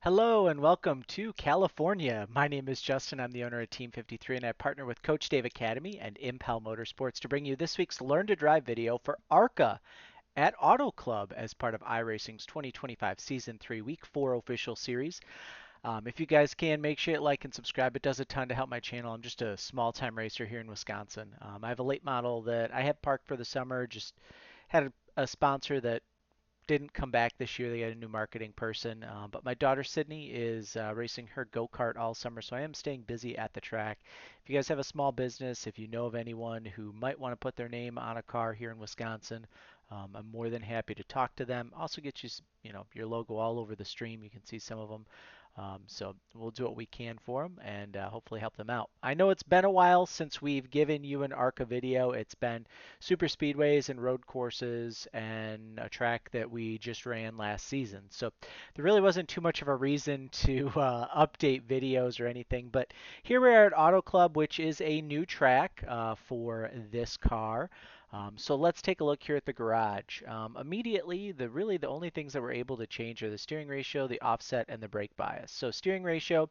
Hello and welcome to California. My name is Justin. I'm the owner of Team 53 and I partner with Coach Dave Academy and Impel Motorsports to bring you this week's Learn to Drive video for ARCA at Auto Club as part of iRacing's 2025 Season 3 Week 4 official series. If you guys can, make sure you like and subscribe. It does a ton to help my channel. I'm just a small time racer here in Wisconsin. I have a late model that I had parked for the summer, just had a sponsor that didn't come back this year. They got a new marketing person. But my daughter Sydney is racing her go kart all summer, so I am staying busy at the track. If you guys have a small business, if you know of anyone who might want to put their name on a car here in Wisconsin, I'm more than happy to talk to them. Also get you, your logo all over the stream. You can see some of them. So we'll do what we can for them and hopefully help them out. I know it's been a while since we've given you an ARCA video. It's been super speedways and road courses and a track that we just ran last season. So there really wasn't too much of a reason to update videos or anything. But here we are at Auto Club, which is a new track for this car. So let's take a look here at the garage. Immediately, the only things that we're able to change are the steering ratio, the offset, and the brake bias. So steering ratio,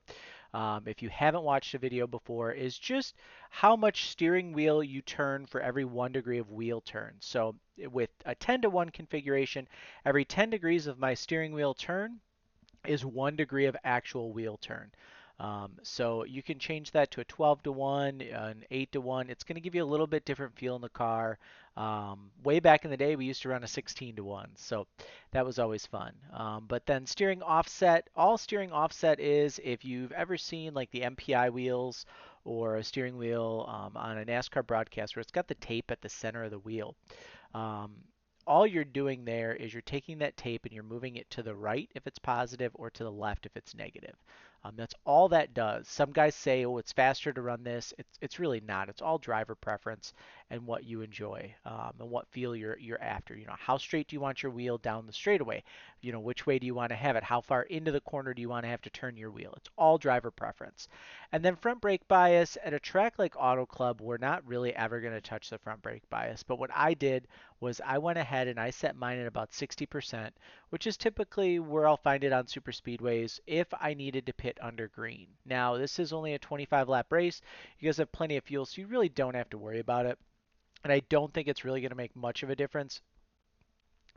if you haven't watched a video before, is just how much steering wheel you turn for every 1 degree of wheel turn. So with a 10 to 1 configuration, every 10 degrees of my steering wheel turn is 1 degree of actual wheel turn. So you can change that to a 12 to 1, an 8 to 1. It's going to give you a little bit different feel in the car. Way back in the day, we used to run a 16 to 1, so that was always fun. But then steering offset, all steering offset is if you've ever seen like the MPI wheels or a steering wheel on a NASCAR broadcast where it's got the tape at the center of the wheel. Um, all you're doing there is you're taking that tape and you're moving it to the right if it's positive or to the left if it's negative. That's all that does. Some guys say, oh, it's faster to run this. It's really not. It's all driver preference and what you enjoy and what feel you're after. How straight do you want your wheel down the straightaway? Which way do you want to have it? How far into the corner do you want to have to turn your wheel? It's all driver preference. And then front brake bias at a track like Auto Club, we're not really ever going to touch the front brake bias. But what I did was I went ahead and I set mine at about 60%, which is typically where I'll find it on super speedways if I needed to pit under green. Now, this is only a 25 lap race. You guys have plenty of fuel, so you really don't have to worry about it. And I don't think it's really going to make much of a difference.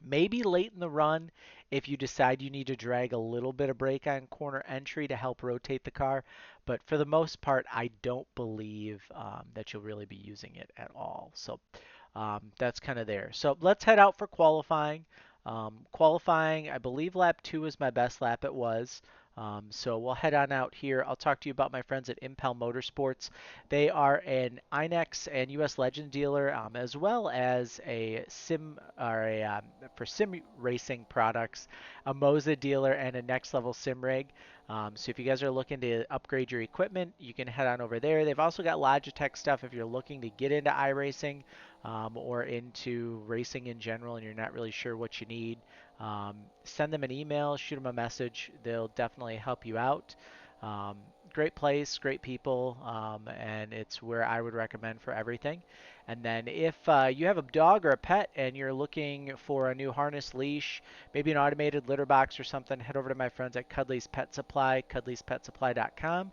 Maybe late in the run, if you decide you need to drag a little bit of brake on corner entry to help rotate the car. But for the most part, I don't believe that you'll really be using it at all. So that's kind of there. So let's head out for qualifying. Qualifying, I believe lap 2 is my best lap. It was. So we'll head on out here. I'll talk to you about my friends at Impel Motorsports. They are an INEX and US Legend dealer, as well as a sim or a for sim racing products, a Moza dealer, and a Next Level Sim Rig. So if you guys are looking to upgrade your equipment, you can head on over there. They've also got Logitech stuff if you're looking to get into iRacing or into racing in general and you're not really sure what you need. Send them an email, shoot them a message. They'll definitely help you out. Um, Great place, great people, and it's where I would recommend for everything. And then if you have a dog or a pet and you're looking for a new harness leash, maybe an automated litter box or something, head over to my friends at Cuddly's Pet Supply, cuddlyspetsupply.com.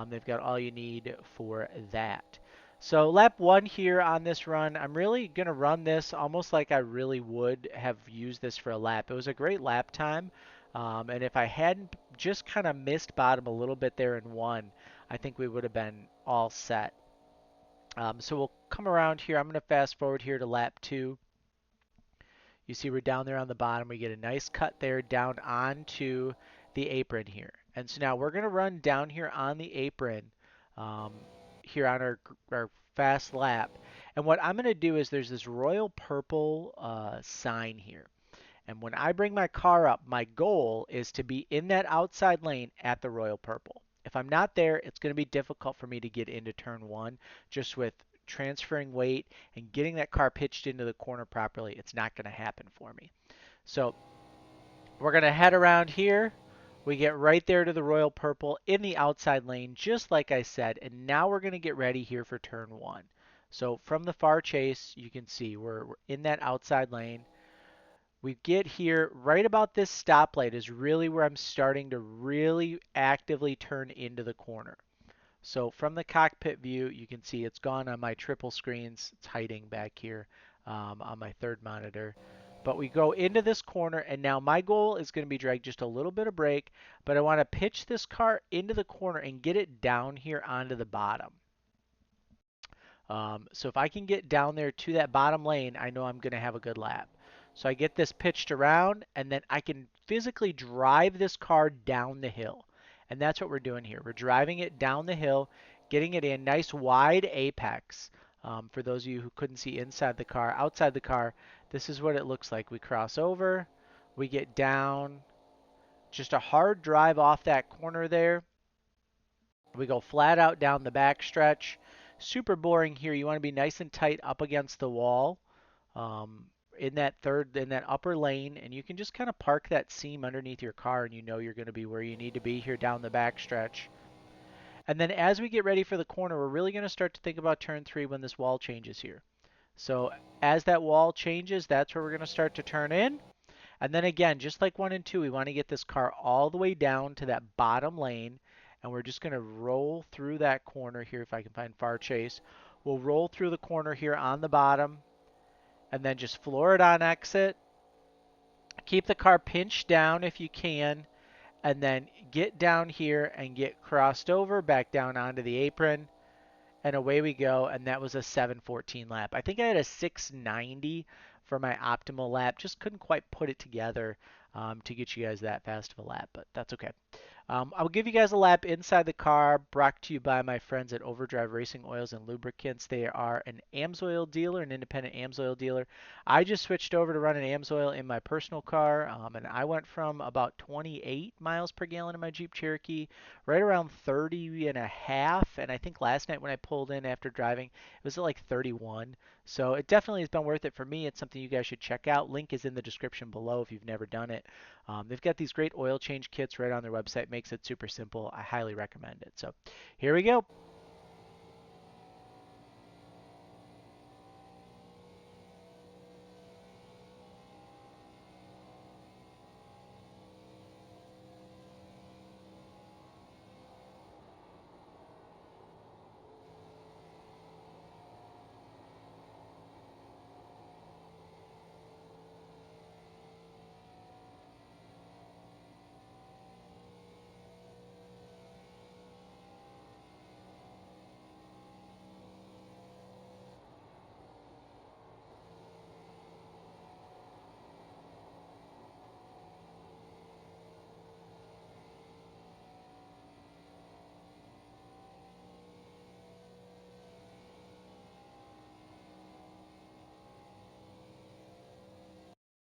They've got all you need for that. So lap 1 here on this run, I'm really going to run this almost like I really would have used this for a lap. It was a great lap time, and if I hadn't just kind of missed bottom a little bit there in 1, I think we would have been all set. So we'll come around here. I'm going to fast forward here to lap 2. You see we're down there on the bottom. We get a nice cut there down onto the apron here. And so now we're going to run down here on the apron um, here on our fast lap. And what I'm going to do is there's this royal purple sign here. And when I bring my car up, my goal is to be in that outside lane at the royal purple. If I'm not there, it's going to be difficult for me to get into turn 1 just with transferring weight and getting that car pitched into the corner properly. It's not going to happen for me. So we're going to head around here. We get right there to the royal purple in the outside lane, just like I said. And now we're going to get ready here for turn 1. So from the far chase, you can see we're in that outside lane. We get here, right about this stoplight is really where I'm starting to really actively turn into the corner. So from the cockpit view, you can see it's gone on my triple screens. It's hiding back here on my third monitor. But we go into this corner, and now my goal is going to be drag just a little bit of brake, but I want to pitch this car into the corner and get it down here onto the bottom. So if I can get down there to that bottom lane, I know I'm going to have a good lap. So I get this pitched around, and then I can physically drive this car down the hill. And that's what we're doing here. We're driving it down the hill, getting it in nice wide apex. For those of you who couldn't see inside the car, outside the car, this is what it looks like. We cross over, we get down, just a hard drive off that corner there. We go flat out down the back stretch. Super boring here. You want to be nice and tight up against the wall um, in that upper lane, and you can just kind of park that seam underneath your car, and you know you're going to be where you need to be here down the back stretch. And then as we get ready for the corner, we're really going to start to think about turn 3 when this wall changes here. So as that wall changes, that's where we're going to start to turn in. And then again, just like 1 and 2, we want to get this car all the way down to that bottom lane. And we're just going to roll through that corner here if I can find far chase. We'll roll through the corner here on the bottom and then just floor it on exit. Keep the car pinched down if you can. And then get down here and get crossed over back down onto the apron. And away we go. And that was a 7:14 lap. I think I had a 6:90 for my optimal lap. Just couldn't quite put it together to get you guys that fast of a lap, but that's okay. I'll give you guys a lap inside the car, brought to you by my friends at Overdrive Racing Oils and Lubricants. They are an AMSOIL dealer, an independent AMSOIL dealer. I just switched over to run an AMSOIL in my personal car, and I went from about 28 miles per gallon in my Jeep Cherokee, right around 30 and a half, and I think last night when I pulled in after driving, it was at like 31. So it definitely has been worth it for me. It's something you guys should check out. Link is in the description below if you've never done it. They've got these great oil change kits right on their website. Makes it super simple. I highly recommend it. So here we go.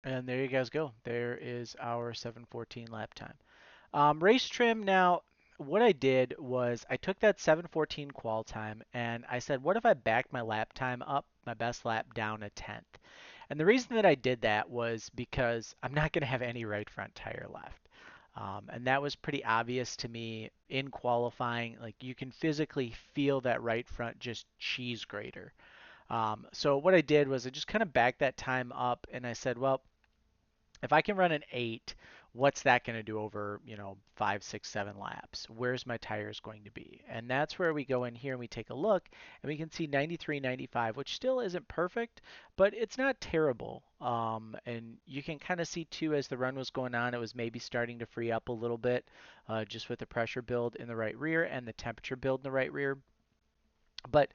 And there you guys go. There is our 7:14 lap time. Race trim now. What I did was I took that 7:14 qual time and I said, what if I backed my lap time up, my best lap down a tenth? And the reason that I did that was because I'm not going to have any right front tire left. And that was pretty obvious to me in qualifying. Like you can physically feel that right front just cheese grater. So what I did was I just kind of backed that time up and I said, well, if I can run an 8, what's that going to do over, 5, 6, 7 laps? Where's my tires going to be? And that's where we go in here and we take a look and we can see 93, 95, which still isn't perfect, but it's not terrible. And you can kind of see too as the run was going on, it was maybe starting to free up a little bit just with the pressure build in the right rear and the temperature build in the right rear. But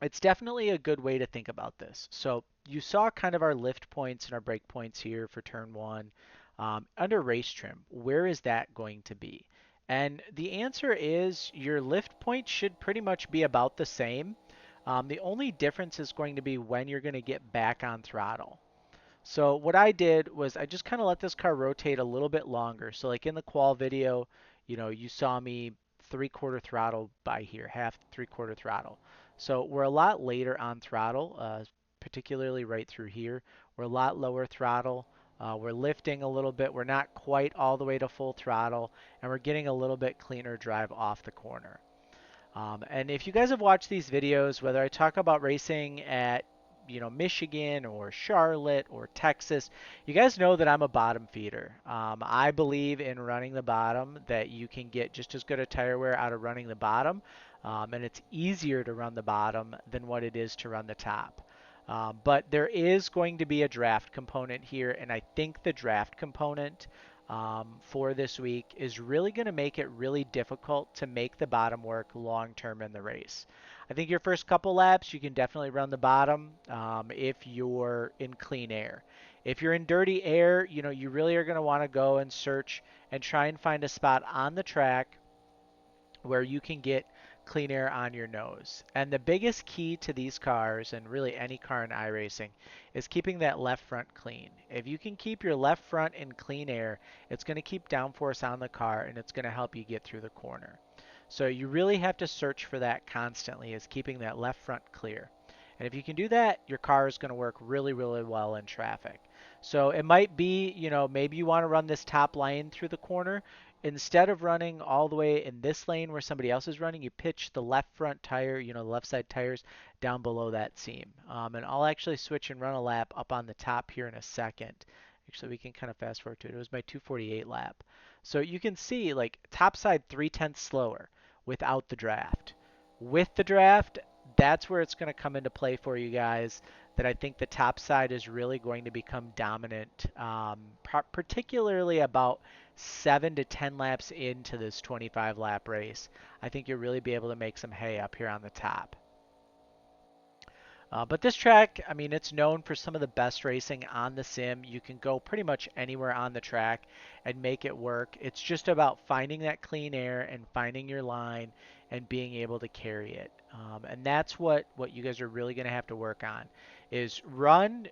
it's definitely a good way to think about this. So you saw kind of our lift points and our brake points here for turn 1. Under race trim, where is that going to be? And the answer is your lift point should pretty much be about the same. The only difference is going to be when you're going to get back on throttle. So what I did was I just kind of let this car rotate a little bit longer. So like in the qual video, you saw me 3/4 throttle by here, half 3/4 throttle. So we're a lot later on throttle, particularly right through here. We're a lot lower throttle. We're lifting a little bit. We're not quite all the way to full throttle, and we're getting a little bit cleaner drive off the corner. And if you guys have watched these videos, whether I talk about racing at Michigan or Charlotte or Texas, you guys know that I'm a bottom feeder. I believe in running the bottom, that you can get just as good a tire wear out of running the bottom, and it's easier to run the bottom than what it is to run the top. But there is going to be a draft component here, and I think the draft component for this week is really going to make it really difficult to make the bottom work long term in the race. I think your first couple laps, you can definitely run the bottom if you're in clean air. If you're in dirty air, you really are going to want to go and search and try and find a spot on the track where you can get clean air on your nose. And the biggest key to these cars, and really any car in iRacing, is keeping that left front clean. If you can keep your left front in clean air, it's going to keep downforce on the car and it's going to help you get through the corner. So you really have to search for that constantly, is keeping that left front clear. And if you can do that, your car is going to work really, really well in traffic. So it might be, maybe you want to run this top line through the corner. Instead of running all the way in this lane where somebody else is running, you pitch the left front tire, the left side tires, down below that seam. And I'll actually switch and run a lap up on the top here in a second. Actually, we can kind of fast forward to it. It was my 2:48 lap. So you can see, like, top side 3/10 slower without the draft. With the draft, that's where it's going to come into play for you guys. That I think the top side is really going to become dominant, particularly about 7 to 10 laps into this 25 lap race. I think you'll really be able to make some hay up here on the top. But this track, I mean, it's known for some of the best racing on the sim. You can go pretty much anywhere on the track and make it work. It's just about finding that clean air and finding your line and being able to carry it. And that's what you guys are really going to have to work on, is run,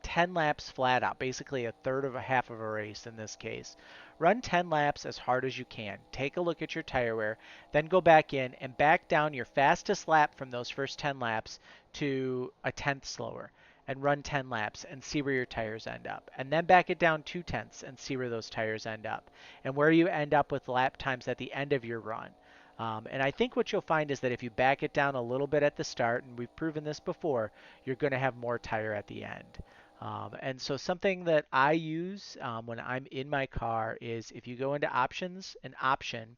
10 laps flat out, basically a third of a half of a race in this case. Run 10 laps as hard as you can. Take a look at your tire wear, then go back in and back down your fastest lap from those first 10 laps to a tenth slower, and run 10 laps and see where your tires end up. And then back it down 2/10 and see where those tires end up and where you end up with lap times at the end of your run. And I think what you'll find is that if you back it down a little bit at the start, and we've proven this before, you're going to have more tire at the end. And so something that I use when I'm in my car is, if you go into options, an option,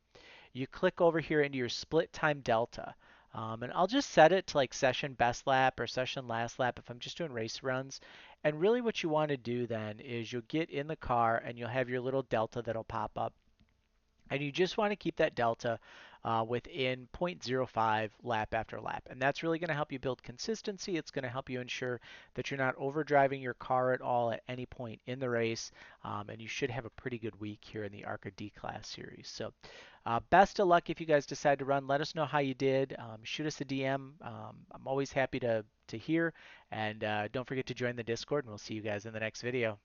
you click over here into your split time delta. And I'll just set it to like session best lap or session last lap if I'm just doing race runs. And really what you want to do then is you'll get in the car and you'll have your little delta that'll pop up. And you just want to keep that delta within 0.05 lap after lap. And that's really going to help you build consistency. It's going to help you ensure that you're not overdriving your car at all at any point in the race. And you should have a pretty good week here in the ARCA D-Class series. So best of luck if you guys decide to run. Let us know how you did. Shoot us a DM. I'm always happy to hear. And don't forget to join the Discord, and we'll see you guys in the next video.